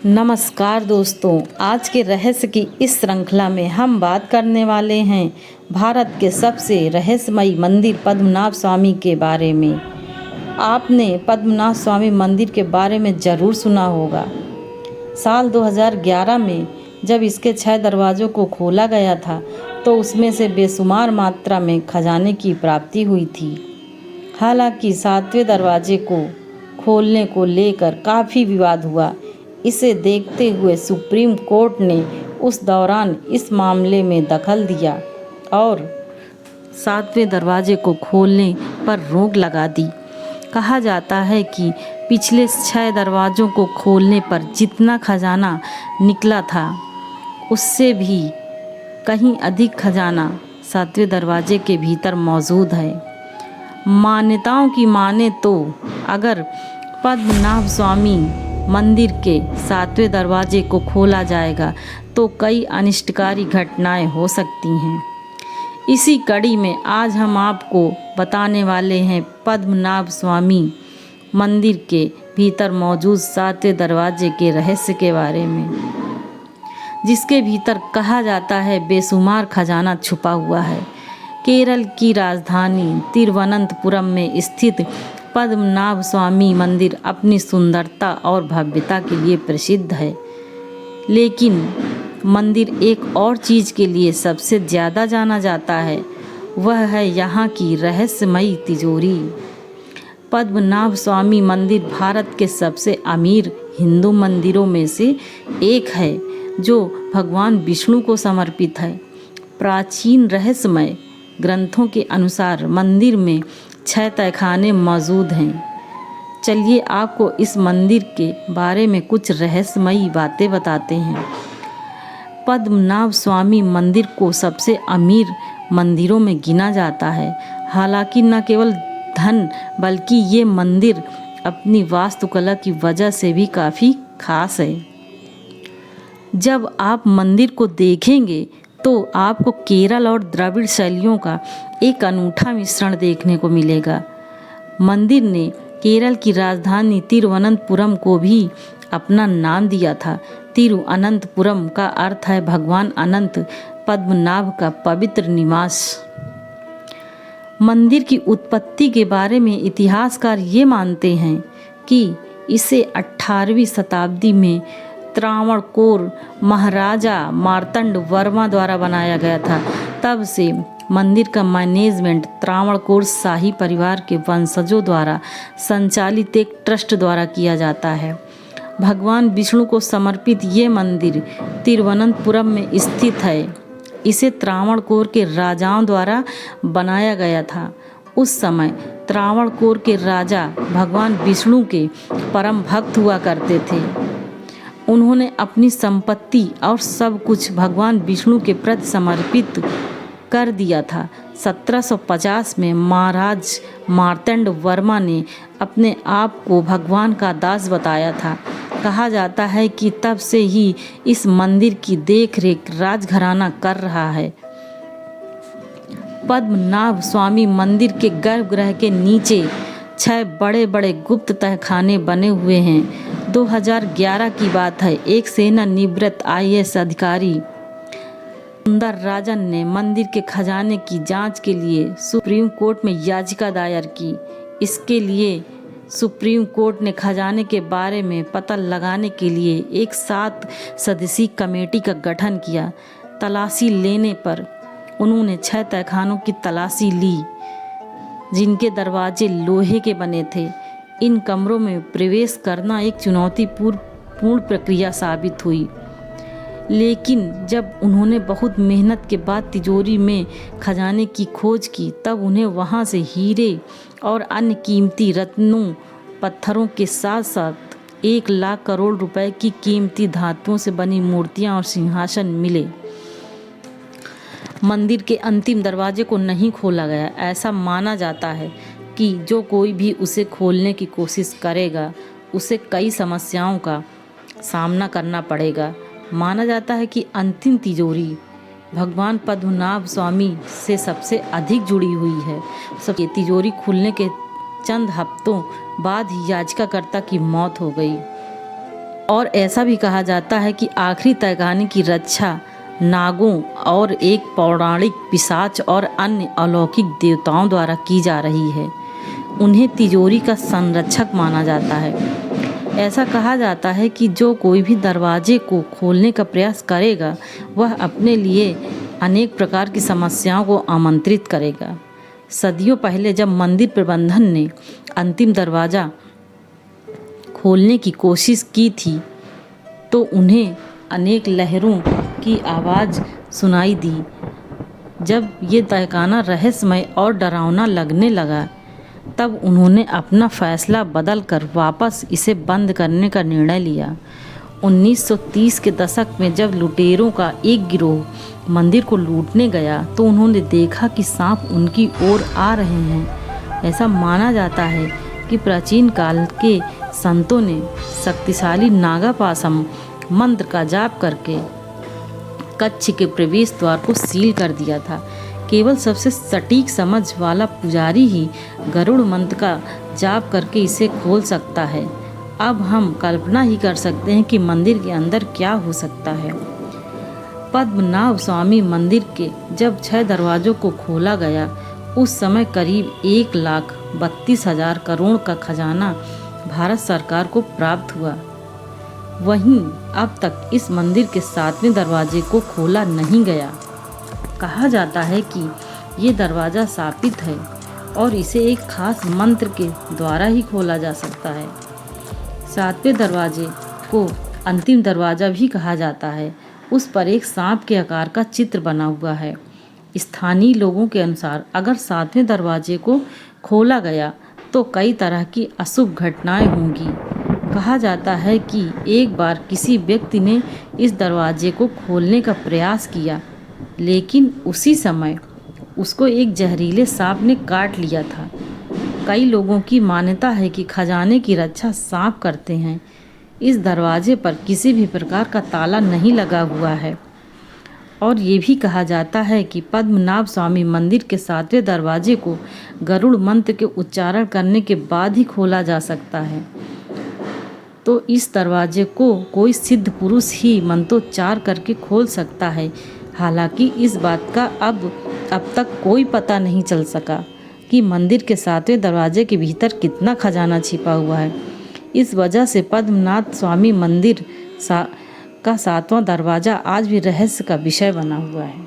नमस्कार दोस्तों, आज के रहस्य की इस श्रृंखला में हम बात करने वाले हैं भारत के सबसे रहस्यमयी मंदिर पद्मनाभ स्वामी के बारे में। आपने पद्मनाभ स्वामी मंदिर के बारे में ज़रूर सुना होगा। साल 2011 में जब इसके 6 दरवाज़ों को खोला गया था तो उसमें से बेशुमार मात्रा में खजाने की प्राप्ति हुई थी। हालांकि 7वें दरवाजे को खोलने को लेकर काफ़ी विवाद हुआ। इसे देखते हुए सुप्रीम कोर्ट ने उस दौरान इस मामले में दखल दिया और 7वें दरवाजे को खोलने पर रोक लगा दी। कहा जाता है कि पिछले 6 दरवाज़ों को खोलने पर जितना खजाना निकला था उससे भी कहीं अधिक खजाना 7वें दरवाजे के भीतर मौजूद है। मान्यताओं की माने तो अगर पद्मनाभ स्वामी मंदिर के 7वें दरवाजे को खोला जाएगा तो कई अनिष्टकारी घटनाएं हो सकती हैं। इसी कड़ी में आज हम आपको बताने वाले हैं पद्मनाभ स्वामी मंदिर के भीतर मौजूद 7वें दरवाजे के रहस्य के बारे में, जिसके भीतर कहा जाता है बेशुमार खजाना छुपा हुआ है। केरल की राजधानी तिरुवनंतपुरम में स्थित पद्मनाभ स्वामी मंदिर अपनी सुंदरता और भव्यता के लिए प्रसिद्ध है, लेकिन मंदिर एक और चीज़ के लिए सबसे ज़्यादा जाना जाता है, वह है यहाँ की रहस्यमयी तिजोरी। पद्मनाभ स्वामी मंदिर भारत के सबसे अमीर हिंदू मंदिरों में से एक है, जो भगवान विष्णु को समर्पित है। प्राचीन रहस्यमय ग्रंथों के अनुसार मंदिर में 6 तहखाने मौजूद हैं। चलिए आपको इस मंदिर के बारे में कुछ रहस्यमयी बातें बताते हैं। पद्मनाभ स्वामी मंदिर को सबसे अमीर मंदिरों में गिना जाता है। हालांकि न केवल धन बल्कि ये मंदिर अपनी वास्तुकला की वजह से भी काफ़ी खास है। जब आप मंदिर को देखेंगे तो आपको केरल और द्रविड़ शैलियों का एक अनूठा मिश्रण देखने को मिलेगा। मंदिर ने केरल की राजधानी तिरुवनंतपुरम को भी अपना नाम दिया था। तिरुअनंतपुरम का अर्थ है भगवान अनंत पद्मनाभ का पवित्र निवास। मंदिर की उत्पत्ति के बारे में इतिहासकार ये मानते हैं कि इसे 18वीं शताब्दी में त्रावणकोर महाराजा मार्तंड वर्मा द्वारा बनाया गया था। तब से मंदिर का मैनेजमेंट त्रावणकोर शाही परिवार के वंशजों द्वारा संचालित एक ट्रस्ट द्वारा किया जाता है। भगवान विष्णु को समर्पित ये मंदिर तिरुवनंतपुरम में स्थित है। इसे त्रावणकोर के राजाओं द्वारा बनाया गया था। उस समय त्रावणकोर के राजा भगवान विष्णु के परम भक्त हुआ करते थे। उन्होंने अपनी संपत्ति और सब कुछ भगवान विष्णु के प्रति समर्पित कर दिया था। 1750 में महाराज मार्तंड वर्मा ने अपने आप को भगवान का दास बताया था। कहा जाता है कि तब से ही इस मंदिर की देखरेख राजघराना कर रहा है। पद्मनाभ स्वामी मंदिर के गर्भगृह के नीचे 6 बड़े बड़े गुप्त तहखाने बने हुए हैं। 2011 की बात है। एक सेवानिवृत्त IAS अधिकारी सुंदर राजन ने मंदिर के खजाने की जांच के लिए सुप्रीम कोर्ट में याचिका दायर की। इसके लिए सुप्रीम कोर्ट ने खजाने के बारे में पता लगाने के लिए एक 7 सदस्यीय कमेटी का गठन किया। तलाशी लेने पर उन्होंने 6 तहखानों की तलाशी ली, जिनके दरवाजे लोहे के बने थे। इन कमरों में प्रवेश करना एक चुनौतीपूर्ण प्रक्रिया साबित हुई, लेकिन जब उन्होंने बहुत मेहनत के बाद तिजोरी में खजाने की खोज की, तब उन्हें वहां से हीरे और अन्य कीमती रत्नों पत्थरों के साथ साथ 1 लाख करोड़ रुपए की कीमती धातुओं से बनी मूर्तियां और सिंहासन मिले। मंदिर के अंतिम दरवाजे को नहीं खोला गया। ऐसा माना जाता है कि जो कोई भी उसे खोलने की कोशिश करेगा उसे कई समस्याओं का सामना करना पड़ेगा। माना जाता है कि अंतिम तिजोरी भगवान पद्मनाभ स्वामी से सबसे अधिक जुड़ी हुई है। ये तिजोरी खुलने के चंद हफ्तों बाद ही याचिकाकर्ता की मौत हो गई। और ऐसा भी कहा जाता है कि आखिरी तहखाने की रक्षा नागों और एक पौराणिक पिशाच और अन्य अलौकिक देवताओं द्वारा की जा रही है। उन्हें तिजोरी का संरक्षक माना जाता है। ऐसा कहा जाता है कि जो कोई भी दरवाजे को खोलने का प्रयास करेगा वह अपने लिए अनेक प्रकार की समस्याओं को आमंत्रित करेगा। सदियों पहले जब मंदिर प्रबंधन ने अंतिम दरवाज़ा खोलने की कोशिश की थी तो उन्हें अनेक लहरों की आवाज़ सुनाई दी। जब ये तहखाना रहस्यमय और डरावना लगने लगा तब उन्होंने अपना फैसला बदलकर वापस इसे बंद करने का निर्णय लिया। 1930 के दशक में जब लुटेरों का एक गिरोह मंदिर को लूटने गया तो उन्होंने देखा कि सांप उनकी ओर आ रहे हैं। ऐसा माना जाता है कि प्राचीन काल के संतों ने शक्तिशाली नागापाशम मंत्र का जाप करके कक्ष के प्रवेश द्वार को सील कर दिया था। केवल सबसे सटीक समझ वाला पुजारी ही गरुड़ मंत्र का जाप करके इसे खोल सकता है। अब हम कल्पना ही कर सकते हैं कि मंदिर के अंदर क्या हो सकता है। पद्मनाभ स्वामी मंदिर के जब 6 दरवाज़ों को खोला गया उस समय करीब 1,32,000 करोड़ का खजाना भारत सरकार को प्राप्त हुआ। वहीं अब तक इस मंदिर के 7वें दरवाजे को खोला नहीं गया। कहा जाता है कि ये दरवाज़ा शापित है और इसे एक खास मंत्र के द्वारा ही खोला जा सकता है। 7वें दरवाजे को अंतिम दरवाज़ा भी कहा जाता है। उस पर एक सांप के आकार का चित्र बना हुआ है। स्थानीय लोगों के अनुसार अगर 7वें दरवाजे को खोला गया तो कई तरह की अशुभ घटनाएं होंगी। कहा जाता है कि एक बार किसी व्यक्ति ने इस दरवाजे को खोलने का प्रयास किया लेकिन उसी समय उसको एक जहरीले सांप ने काट लिया था। कई लोगों की मान्यता है कि खजाने की रक्षा सांप करते हैं। इस दरवाजे पर किसी भी प्रकार का ताला नहीं लगा हुआ है और ये भी कहा जाता है कि पद्मनाभ स्वामी मंदिर के 7वें दरवाजे को गरुड़ मंत्र के उच्चारण करने के बाद ही खोला जा सकता है। तो इस दरवाजे को कोई सिद्ध पुरुष ही मंत्रोच्चार करके खोल सकता है। हालांकि इस बात का अब तक कोई पता नहीं चल सका कि मंदिर के 7वें दरवाजे के भीतर कितना खजाना छिपा हुआ है। इस वजह से पद्मनाभ स्वामी मंदिर का 7वां दरवाज़ा आज भी रहस्य का विषय बना हुआ है।